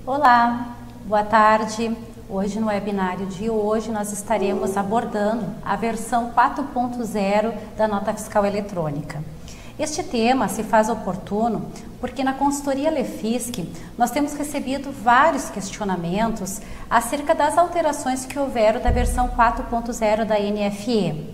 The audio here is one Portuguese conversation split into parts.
Olá, boa tarde. Hoje no webinário de hoje nós estaremos abordando a versão 4.0 da nota fiscal eletrônica. Este tema se faz oportuno porque na consultoria Lefisc nós temos recebido vários questionamentos acerca das alterações que houveram da versão 4.0 da NFE.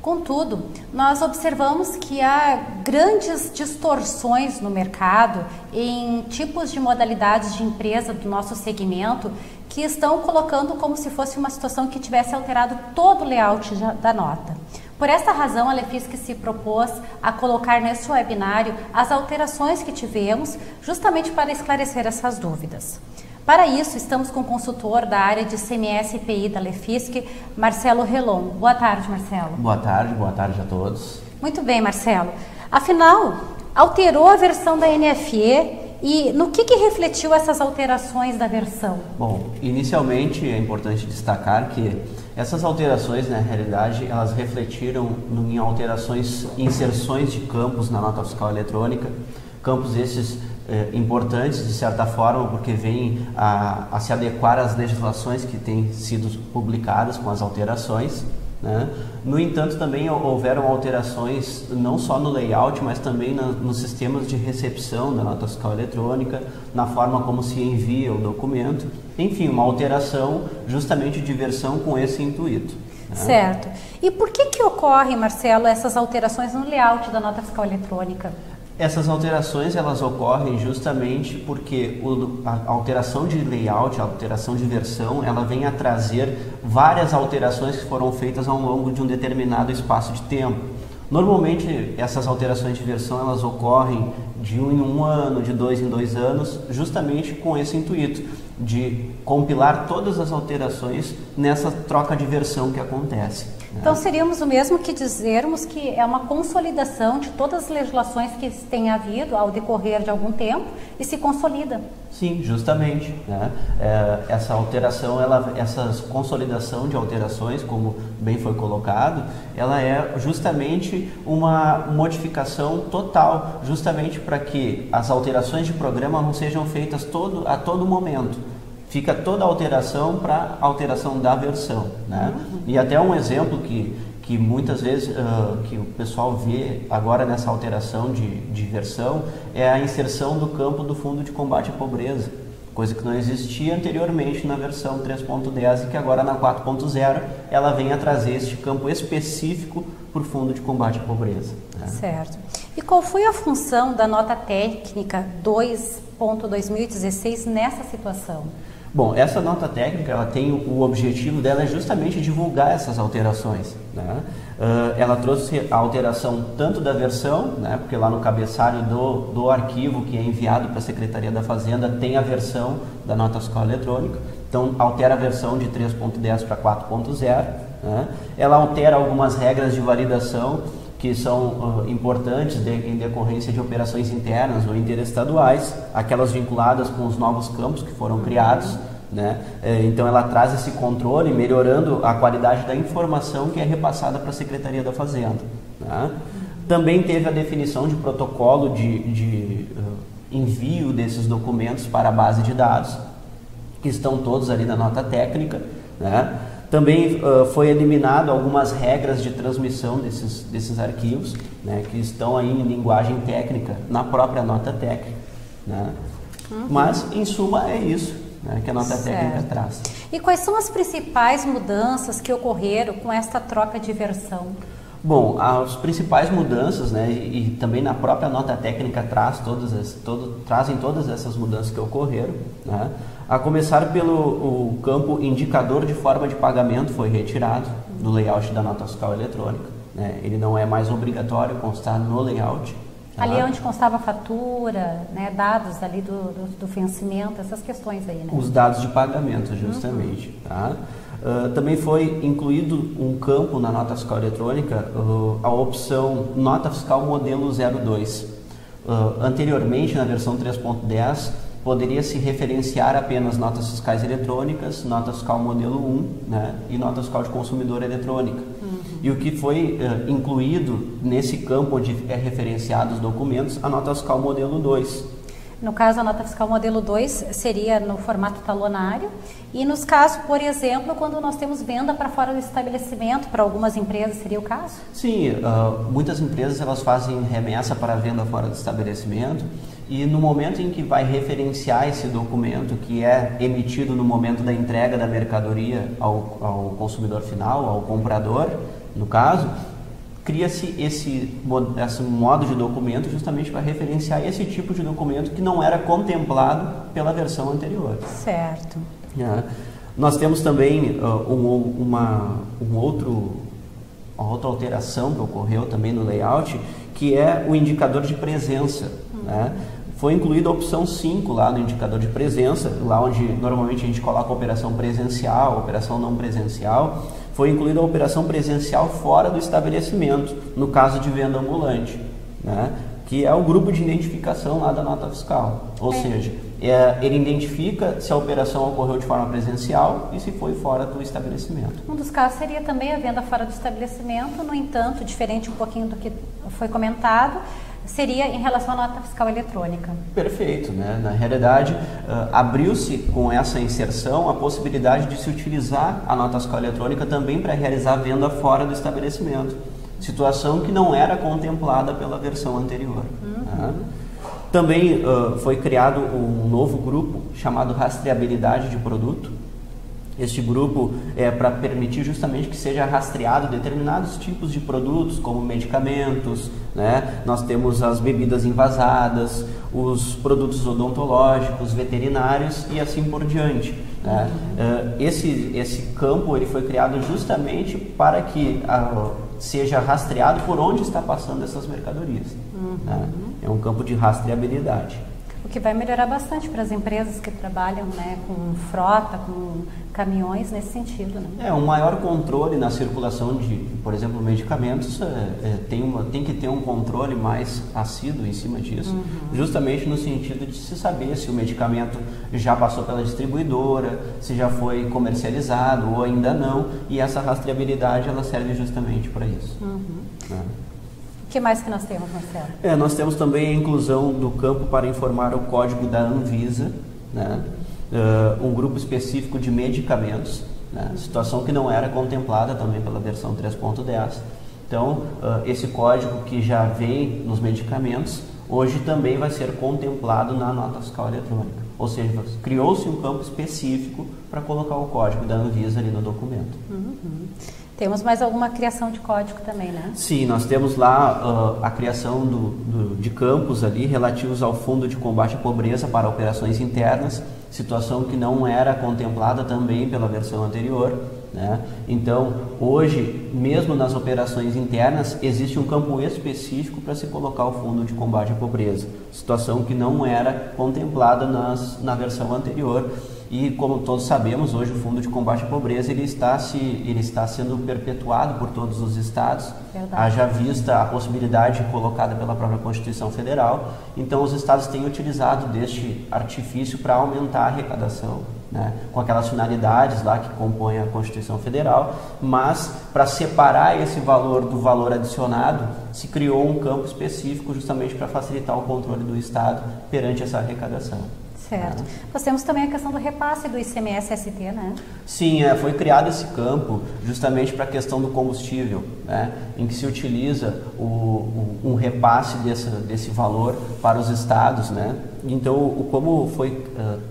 Contudo, nós observamos que há grandes distorções no mercado em tipos de modalidades de empresa do nosso segmento que estão colocando como se fosse uma situação que tivesse alterado todo o layout da nota. Por esta razão, a Lefisc se propôs a colocar nesse webinário as alterações que tivemos, justamente para esclarecer essas dúvidas. Para isso, estamos com o consultor da área de CMS e PI da Lefisc, Marcelo Relon. Boa tarde, Marcelo. Boa tarde a todos. Muito bem, Marcelo. Afinal, alterou a versão da NFE e no que refletiu essas alterações da versão? Bom, inicialmente é importante destacar que essas alterações, na realidade, elas refletiram em alterações, inserções de campos na nota fiscal eletrônica, campos esses importantes de certa forma porque vêm a se adequar às legislações que têm sido publicadas com as alterações, né? No entanto, também houveram alterações não só no layout, mas também nos sistemas de recepção da nota fiscal eletrônica, na forma como se envia o documento, enfim, uma alteração justamente de versão com esse intuito. Né? Certo. E por que ocorrem, Marcelo, essas alterações no layout da nota fiscal eletrônica? Essas alterações elas ocorrem justamente porque a alteração de layout, a alteração de versão, ela vem a trazer várias alterações que foram feitas ao longo de um determinado espaço de tempo. Normalmente essas alterações de versão elas ocorrem de 1 em 1 ano, de 2 em 2 anos, justamente com esse intuito de compilar todas as alterações nessa troca de versão que acontece. Então seríamos o mesmo que dizermos que é uma consolidação de todas as legislações que tem havido ao decorrer de algum tempo e se consolida. Sim, justamente. Né? Essa alteração, essa consolidação de alterações, como bem foi colocado, ela é justamente uma modificação total, justamente para que as alterações de programa não sejam feitas a todo momento. Fica toda a alteração para a alteração da versão. Né? E até um exemplo que muitas vezes que o pessoal vê agora nessa alteração de versão é a inserção do campo do Fundo de Combate à Pobreza, coisa que não existia anteriormente na versão 3.10 e que agora na 4.0 ela vem a trazer este campo específico para o Fundo de Combate à Pobreza. Né? Certo. E qual foi a função da nota técnica 2.2016 nessa situação? Bom, essa nota técnica, ela tem o objetivo dela é justamente divulgar essas alterações. Né? Ela trouxe a alteração tanto da versão, né? Porque lá no cabeçalho do arquivo que é enviado para a Secretaria da Fazenda tem a versão da nota fiscal eletrônica, então altera a versão de 3.10 para 4.0. Né? Ela altera algumas regras de validação que são importantes em decorrência de operações internas ou interestaduais, aquelas vinculadas com os novos campos que foram criados. Né? Então ela traz esse controle, melhorando a qualidade da informação que é repassada para a Secretaria da Fazenda. Né? Também teve a definição de protocolo de envio desses documentos para a base de dados, que estão todos ali na nota técnica. Né? Também foi eliminado algumas regras de transmissão desses arquivos, né, que estão aí em linguagem técnica na própria nota técnica. Né? Mas, em suma, é isso, né, que a nota técnica traz. E quais são as principais mudanças que ocorreram com esta troca de versão? Bom, as principais mudanças, né, e também na própria nota técnica trazem todas essas mudanças que ocorreram. Né? A começar pelo campo indicador de forma de pagamento foi retirado do layout da nota fiscal eletrônica. Né? Ele não é mais obrigatório constar no layout. Ali onde constava a fatura, né, dados ali do vencimento, essas questões aí, né? Os dados de pagamento, justamente. Tá? Também foi incluído um campo na nota fiscal eletrônica, a opção nota fiscal modelo 02. Anteriormente, na versão 3.10, poderia se referenciar apenas notas fiscais eletrônicas, nota fiscal modelo 1, né, e nota fiscal de consumidor eletrônica. E o que foi incluído nesse campo onde é referenciado os documentos, a nota fiscal modelo 2. No caso, a nota fiscal modelo 2 seria no formato talonário. E nos casos, por exemplo, quando nós temos venda para fora do estabelecimento, para algumas empresas, seria o caso? Sim, muitas empresas elas fazem remessa para venda fora do estabelecimento e no momento em que vai referenciar esse documento que é emitido no momento da entrega da mercadoria ao consumidor final, ao comprador, no caso, cria-se esse modo de documento justamente para referenciar esse tipo de documento que não era contemplado pela versão anterior. Certo. Nós temos também uma outra alteração que ocorreu também no layout, que é o indicador de presença. Né? Foi incluída a opção 5 lá no indicador de presença, lá onde normalmente a gente coloca a operação presencial, operação não presencial. Foi incluída a operação presencial fora do estabelecimento, no caso de venda ambulante, né? Que é o grupo de identificação lá da nota fiscal. Ou seja, ele identifica se a operação ocorreu de forma presencial e se foi fora do estabelecimento. Um dos casos seria também a venda fora do estabelecimento, no entanto, diferente um pouquinho do que foi comentado, seria em relação à nota fiscal eletrônica. Perfeito, né? Na realidade, abriu-se com essa inserção a possibilidade de se utilizar a nota fiscal eletrônica também para realizar a venda fora do estabelecimento, situação que não era contemplada pela versão anterior. Né? Também foi criado um novo grupo chamado rastreabilidade de produto. Este grupo é para permitir justamente que seja rastreado determinados tipos de produtos, como medicamentos, né? Nós temos as bebidas envasadas, os produtos odontológicos, veterinários e assim por diante. Né? Esse campo ele foi criado justamente para que seja rastreado por onde está passando essas mercadorias. Né? É um campo de rastreabilidade. O que vai melhorar bastante para as empresas que trabalham, né, com frota, com caminhões nesse sentido. Né? Um maior controle na circulação de, por exemplo, medicamentos, tem que ter um controle mais assíduo em cima disso, justamente no sentido de se saber se o medicamento já passou pela distribuidora, se já foi comercializado ou ainda não, e essa rastreabilidade ela serve justamente para isso. Né? O que mais que nós temos, Marcelo? Nós temos também a inclusão do campo para informar o código da Anvisa, né? Um grupo específico de medicamentos, né? Situação que não era contemplada também pela versão 3.10. Então, esse código que já vem nos medicamentos, hoje também vai ser contemplado na nota fiscal eletrônica. Ou seja, criou-se um campo específico para colocar o código da Anvisa ali no documento. Temos mais alguma criação de código também, né? Sim, nós temos lá a criação de campos ali relativos ao Fundo de Combate à Pobreza para operações internas, situação que não era contemplada também pela versão anterior. Né? Então, hoje, mesmo nas operações internas, existe um campo específico para se colocar o Fundo de Combate à Pobreza, situação que não era contemplada na versão anterior. E como todos sabemos, hoje o Fundo de Combate à Pobreza ele está sendo perpetuado por todos os estados, haja vista a possibilidade colocada pela própria Constituição Federal. Então os estados têm utilizado deste artifício para aumentar a arrecadação, né, com aquelas finalidades lá que compõem a Constituição Federal, mas para separar esse valor do valor adicionado, se criou um campo específico justamente para facilitar o controle do estado perante essa arrecadação. Certo. Nós temos também a questão do repasse do ICMS-ST, né? Sim, foi criado esse campo justamente para a questão do combustível, né? Em que se utiliza um repasse desse valor para os estados, né? Então, como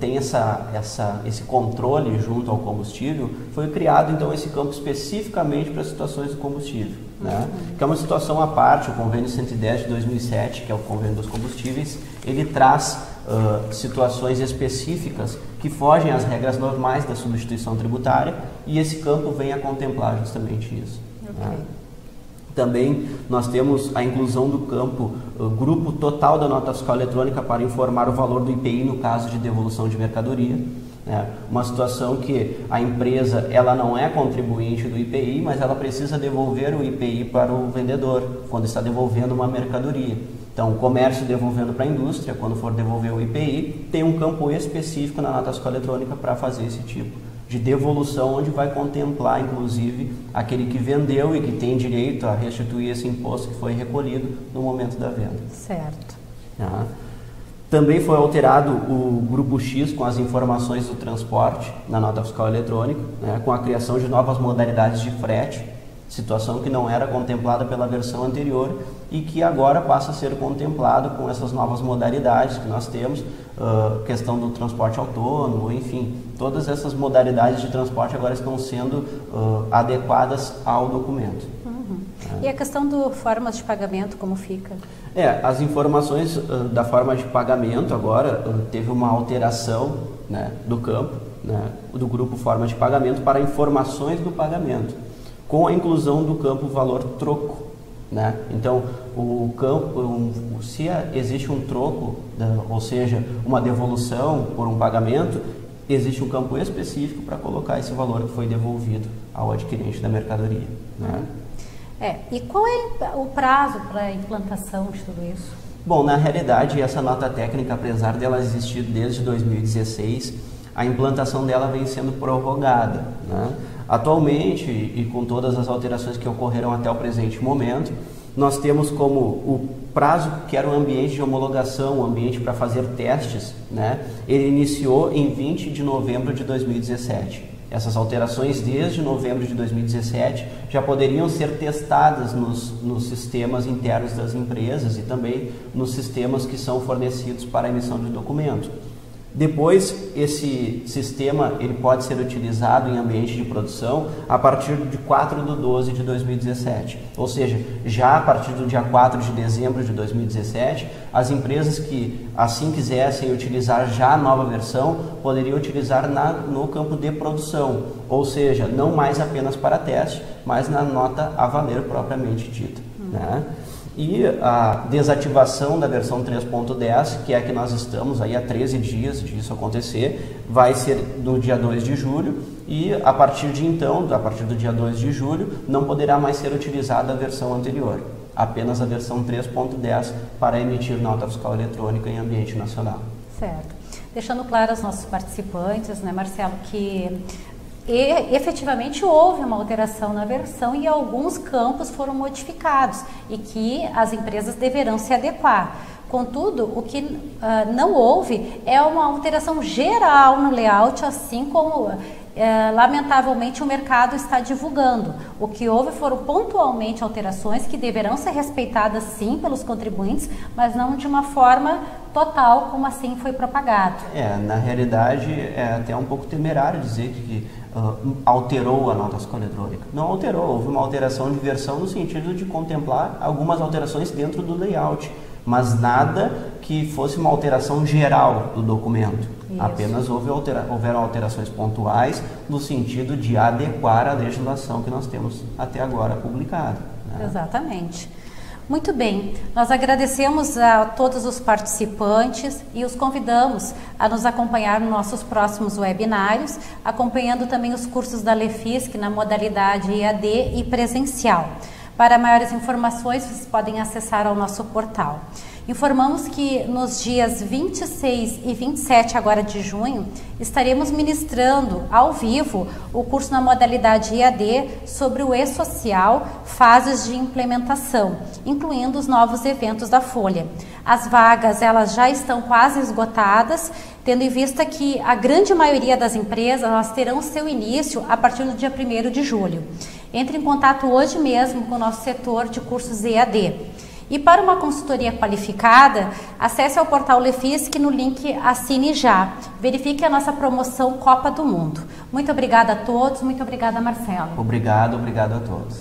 tem esse controle junto ao combustível, foi criado então esse campo especificamente para situações de combustível, né? Que é uma situação à parte. O convênio 110 de 2007, que é o convênio dos combustíveis, ele traz situações específicas que fogem às regras normais da substituição tributária, e esse campo vem a contemplar justamente isso. Né? Também nós temos a inclusão do campo grupo total da nota fiscal eletrônica para informar o valor do IPI no caso de devolução de mercadoria. Uma situação que a empresa ela não é contribuinte do IPI, mas ela precisa devolver o IPI para o vendedor quando está devolvendo uma mercadoria. Então, o comércio devolvendo para a indústria, quando for devolver o IPI, tem um campo específico na nota fiscal eletrônica para fazer esse tipo de devolução, onde vai contemplar, inclusive, aquele que vendeu e que tem direito a restituir esse imposto que foi recolhido no momento da venda. Certo. Também foi alterado o grupo X com as informações do transporte na nota fiscal eletrônica, né, com a criação de novas modalidades de frete, situação que não era contemplada pela versão anterior e que agora passa a ser contemplado com essas novas modalidades que nós temos, questão do transporte autônomo, enfim, todas essas modalidades de transporte agora estão sendo adequadas ao documento. E a questão do formas de pagamento, como fica? As informações da forma de pagamento agora teve uma alteração, né, do campo, né, do grupo forma de pagamento para informações do pagamento, com a inclusão do campo valor troco, né? Então, o campo, se existe um troco, ou seja, uma devolução por um pagamento, existe um campo específico para colocar esse valor que foi devolvido ao adquirente da mercadoria, né? E qual é o prazo para a implantação de tudo isso? Bom, na realidade, essa nota técnica, apesar dela existir desde 2016, a implantação dela vem sendo prorrogada, né? Atualmente, e com todas as alterações que ocorreram até o presente momento, nós temos como o prazo, que era o ambiente de homologação, o ambiente para fazer testes, né? Ele iniciou em 20 de novembro de 2017. Essas alterações, desde novembro de 2017, já poderiam ser testadas nos sistemas internos das empresas e também nos sistemas que são fornecidos para a emissão de documento. Depois, esse sistema ele pode ser utilizado em ambiente de produção a partir de 4/12 de 2017. Ou seja, já a partir do dia 4 de dezembro de 2017, as empresas que assim quisessem utilizar já a nova versão, poderiam utilizar no campo de produção. Ou seja, não mais apenas para teste, mas na nota a valer propriamente dita, né? E a desativação da versão 3.10, que é a que nós estamos aí há 13 dias disso acontecer, vai ser no dia 2 de julho e a partir de então, a partir do dia 2 de julho, não poderá mais ser utilizada a versão anterior, apenas a versão 3.10 para emitir nota fiscal eletrônica em ambiente nacional. Certo. Deixando claro aos nossos participantes, né, Marcelo, que efetivamente houve uma alteração na versão e alguns campos foram modificados e que as empresas deverão se adequar. Contudo, o que não houve é uma alteração geral no layout, assim como lamentavelmente o mercado está divulgando. O que houve foram pontualmente alterações que deverão ser respeitadas sim pelos contribuintes, mas não de uma forma total como assim foi propagado. Na realidade é até um pouco temerário dizer que alterou a nota fiscal eletrônica. Não alterou, houve uma alteração de versão no sentido de contemplar algumas alterações dentro do layout, mas nada que fosse uma alteração geral do documento. Isso. Apenas houveram alterações pontuais no sentido de adequar a legislação que nós temos até agora publicada, né? Exatamente. Muito bem, nós agradecemos a todos os participantes e os convidamos a nos acompanhar nos nossos próximos webinários, acompanhando também os cursos da Lefisc na modalidade EAD e presencial. Para maiores informações, vocês podem acessar ao nosso portal. Informamos que nos dias 26 e 27 agora de junho, estaremos ministrando ao vivo o curso na modalidade EAD sobre o E-Social, fases de implementação, incluindo os novos eventos da Folha. As vagas elas já estão quase esgotadas, tendo em vista que a grande maioria das empresas elas terão seu início a partir do dia 1º de julho. Entre em contato hoje mesmo com o nosso setor de cursos EAD. E para uma consultoria qualificada, acesse ao portal Lefisc no link Assine Já. Verifique a nossa promoção Copa do Mundo. Muito obrigada a todos, muito obrigada, Marcelo. Obrigado a todos.